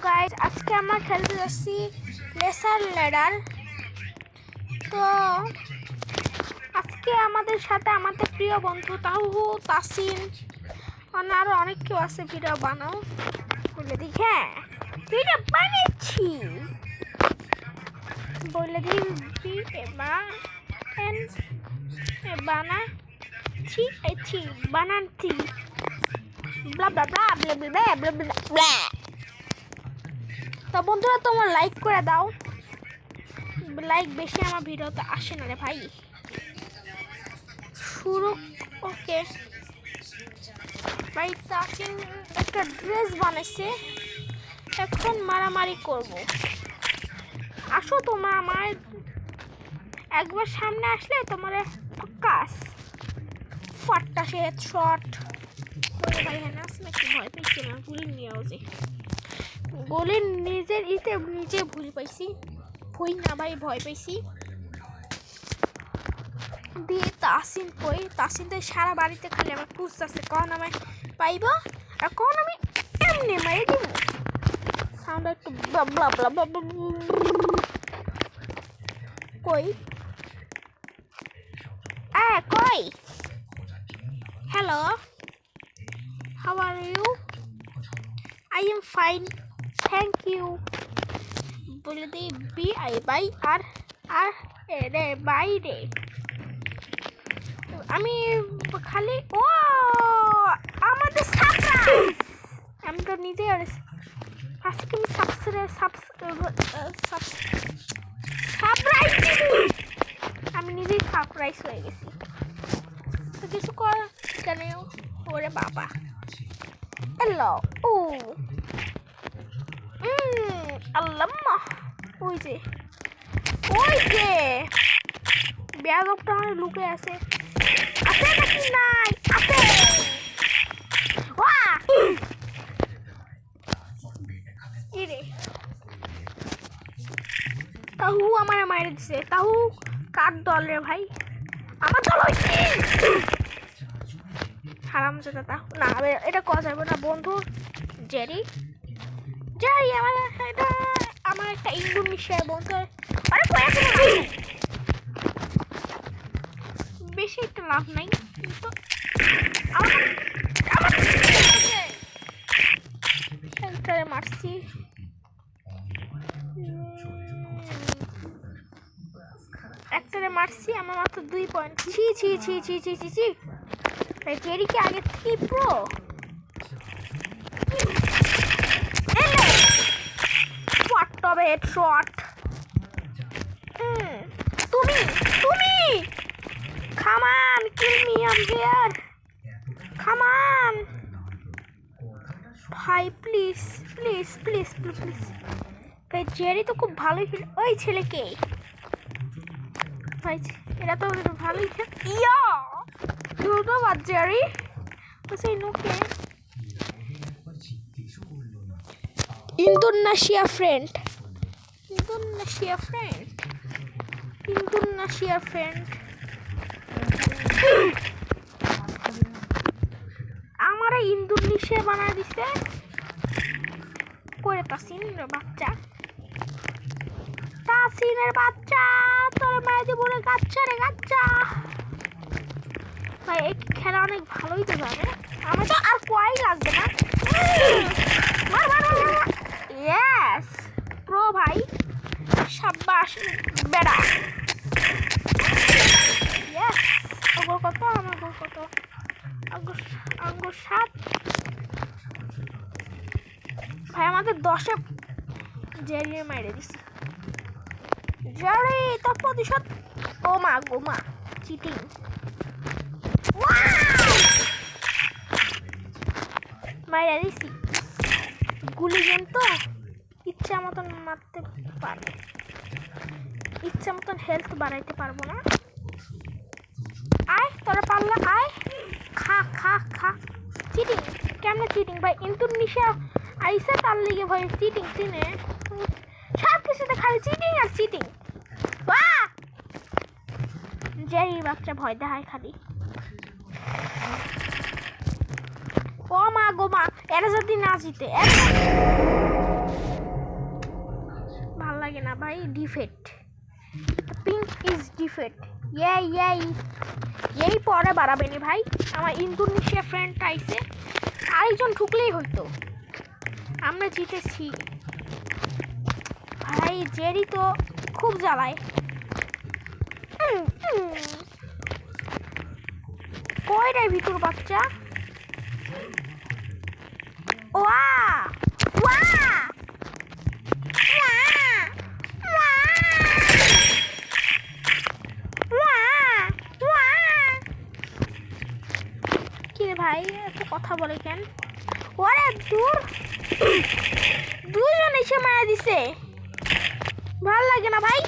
Guys, আজকে আমরা খেলতে যাচ্ছি লেসার ল্যাডার। তো আজকে আমাদের সাথে আমাদের প্রিয় বন্ধু তাহু, তাসিন, আরো অনেক কেউ আছে। ভিডিও বানাও বলে দিই। হ্যাঁ, ভিডিও বানিয়েছি বলে দিই। বানাচ্ছি ব্লা ব্লা ব্লা ব্লা ব্লা ব্লা ব্লা ব্লা। তো বন্ধুরা, তোমরা লাইক করে দাও। লাইক বেশি আমার ভিডিওতে আসে না রে ভাই। শুরু। ওকে ভাই, তাসিন একটা ড্রেস বানাইছে, এখন মারামারি করব। আসো তোমরা আমার একবার সামনে আসলে তোমার কাজ ফটটা সে শট ভাই। হ্যাঁ, আসলে কি ভয় পেয়েছি না, গুলি নিয়েও যে গোলের নিজের নিজে ভুল পাইছি। ভয় না ভাই, ভয় পাইছি দিয়ে। তাসিন কই? তাসিন তো সারা বাড়িতে খালি আমার খুঁজতেছে, কখন আমি পাইব আর কখন আমি এমনি মারি দিব। সাউন্ড একটু ব্লা ব্লা ব্লা। কই কই? Hello, how are you? I am fine, thank you বলে দিই। বি আই বাই আর আর রে বাই রে। আমি খালি ও আমাদের সারপ্রাইজ। আমি তো নিজেই আজকে আমি সারপ্রাইজ আমি নিজেই সারপ্রাইজ হয়ে গেছি। তো কিছু কর কেন? ওরে বাবা, হ্যালো। ও আল্লাম্মা, ওই যে ব্যাগটা আমার লুকে আছে নাকি? নাই আছে। কি রে? তাহু আমার মাইরে দিছে। তাহু কার দল রে ভাই? আমার দল হইছে। হারামজাদা তাহু না, এটা করা যাবে না বন্ধু। জেরি আমার একটা ইন্দোনেশিয়ার বন্ধু। বেশি একটা লাভ নাই, কিন্তু মারছি। একটারে মারছি, আমার মাত্র 2 পয়েন্ট। ছি ছি ছি ছি ছি ছি ছি। জেরিকে আগে থেকে প্রো। তবে হেডশট। তুমি come on, kill me up here, come on ভাই, প্লিজ প্লিজ প্লিজ প্লিজ। ভাই জেরি তো খুব ভালোই খেলে। ওই ছেলেকে ভাই, এরা তো ভালোই খেলে। ইয়া দুটো বাদ জেরি তো সেই নুকে। Indonesia friend, Indonesia friend, Indonesia friend. আমারে ইন্দোনেশিয়া বানায় দিছে করে। তাসিনের বাচ্চা, তাসিনের বাচ্চা তোর মায়ের দিব রে। গাচ্চা রে গাচ্চা ভাই, এই খেলা অনেক ভালোই তো জানে। আমার তো আর কয় লাগবে না। ইয়েস প্রো ভাই, সাব্বাস বেড়া। ইয়েস। গোল কত? আমার গোল কত? আঙ্গুর 7 ভাই। আমাদের 10-এ জেরিয়ে মাইরে দিছি। জেরি তো প্রতিশোধ। ও মা গো মা, চিটিং। মাইরে দিছি। গুলি গেম তো ইচ্ছা মতন মারতে পারবে, ইচ্ছা মতন হেলথ বাড়াইতে পারবো না। আয় তোরা পারলা, আয় খা খা খা। চিটিং কেমনে চিটিং ভাই? ইন্দোনেশিয়া আইসা তার লিগে ভাই চিটিং। চিনে সব কিছুতে খালি চিটিং আর চিটিং। জেরি বাচ্চা ভয় দেখায় খালি। ও মা গো মা, এরা যদি না জিতে ডিফেট, পিঙ্ক ইজ ডিফেট। এই পরে বাড়াবেনি ভাই, আমার ইন্দোনেশিয়া ফ্রেন্ড আইছে, আরেকজন ঢুকলেই হইতো, আমরা জিতেছি ভাই। জেরি তো খুব জ্বালায়। কই রে ভিতর বাচ্চা? ওয়া ওয়া কি রে ভাই এত কথা বলে কেন? ওরে দূর, দুজন এসে মারা দিছে, ভাল লাগে না ভাই।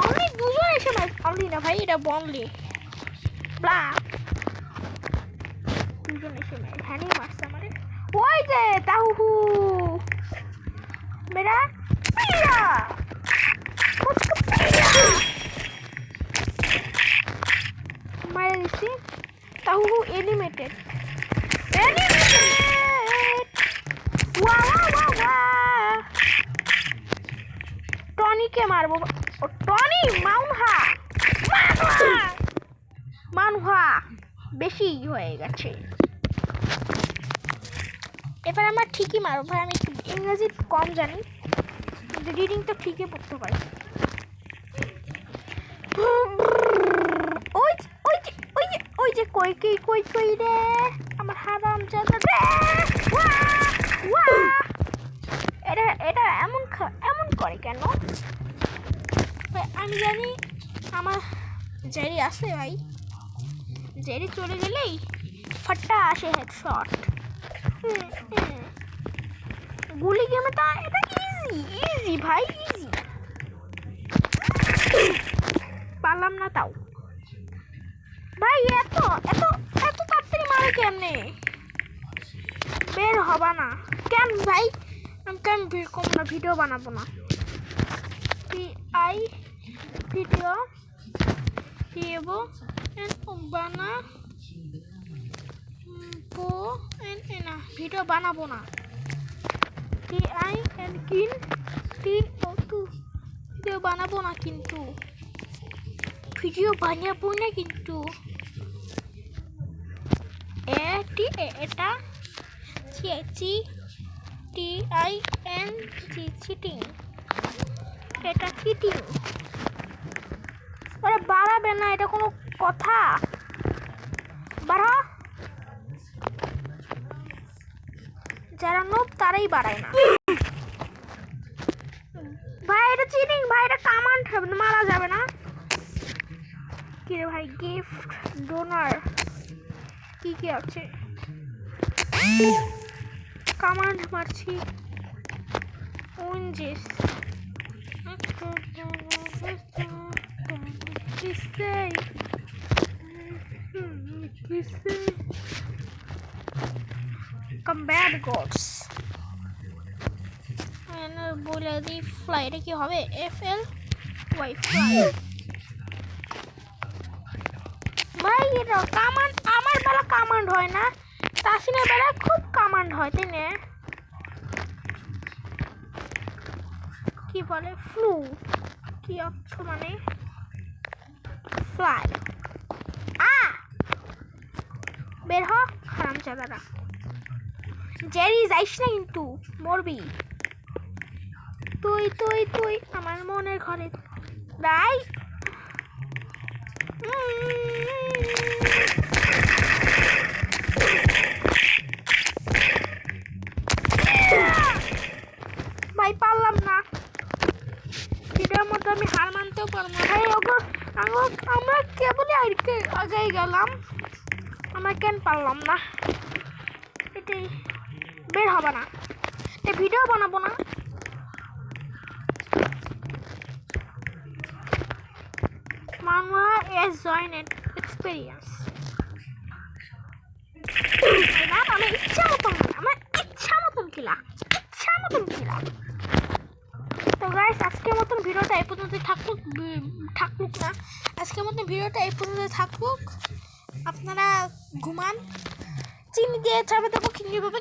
অনলি দুজন এসে মারা, অনলি না ভাই, এটা বনলি ব্লা, দুজন এসে মারা হ্যানি মারছে আমারে। ওই যে তাহু মেরা পিয়া মারা দিছি। তাহু এনিমেটেড, টনিকে মারবো। টনি মানহা বেশি হয়ে গেছে। এবার আমরা ঠিকই মারবো ভাই, আমি ইংরেজি কম জানি, রিডিং তো ঠিকই পড়তে পারি। ওই যে কই রে আমার হারাম জাদা রে। এটা এমন করে কেন আমি জানি। আমার জেরি আছে ভাই, জেরি চলে গেলেই ফাট্টা আসে হেডশট। গুলি গেমে তো এটা ইজি ভাই, ইজি। পারলাম না তাও ভাই, এত তাড়াতাড়ি মারো কেমনে? বের হবা না কেন ভাই? আমি কেন ভিডিও বানাবো না? ভিডিও ভিডিও বানাবো না। ভিডিও বানাবো না কিন্তু, ভিডিও বানাবো না কিন্তু। এটা চিটিং, এটা চিটিং। আরে বাড়াবে না, এটা কোনো কথা? বাড়া, যারা নোব তারাই বাড়ায় না ভাই। এটা চিটিং ভাই, এটা কামান্ড মারা যাবে না কি রে ভাই? গিফট ডোনার কি আছে? কামান্ড মারছি। ওয়েঞ্জেস কমব্যাট গোডস বলে দিই। ফ্লাই, এটা কি হবে? FLY ফ্লাই ভাই। এটা কামান্ড, আমার বেলা কামান্ড হয় না, তাসিনের বেলা খুব কামান্ড হয়, তাই না? কি বলে ফ্লু, কি অর্থ মানে? ফ্লাই। বের হ হারামজাদারা। জেরি যাইস না কিন্তু, মরবি। তুই আমার মনের ঘরে রাই। ভাই পারলাম না, ভিডিওর মধ্যে আমি হার মানতেও পারবো না ভাই। আমরা কেবলই আগে গেলাম, আমরা কেন পারলাম না? এটাই বের হবে না, এটা ভিডিও বানাবো না। Manhwa is joined experience. আমি ইচ্ছা মতন খেলা। তো গাইস, আজকের মতন ভিডিওটা এই পর্যন্ত থাকুক না, আজকের মতন ভিডিওটা এই পর্যন্ত থাকুক। আপনারা ঘুমান, চিনি দিয়ে চাপে দেবো, কিভাবে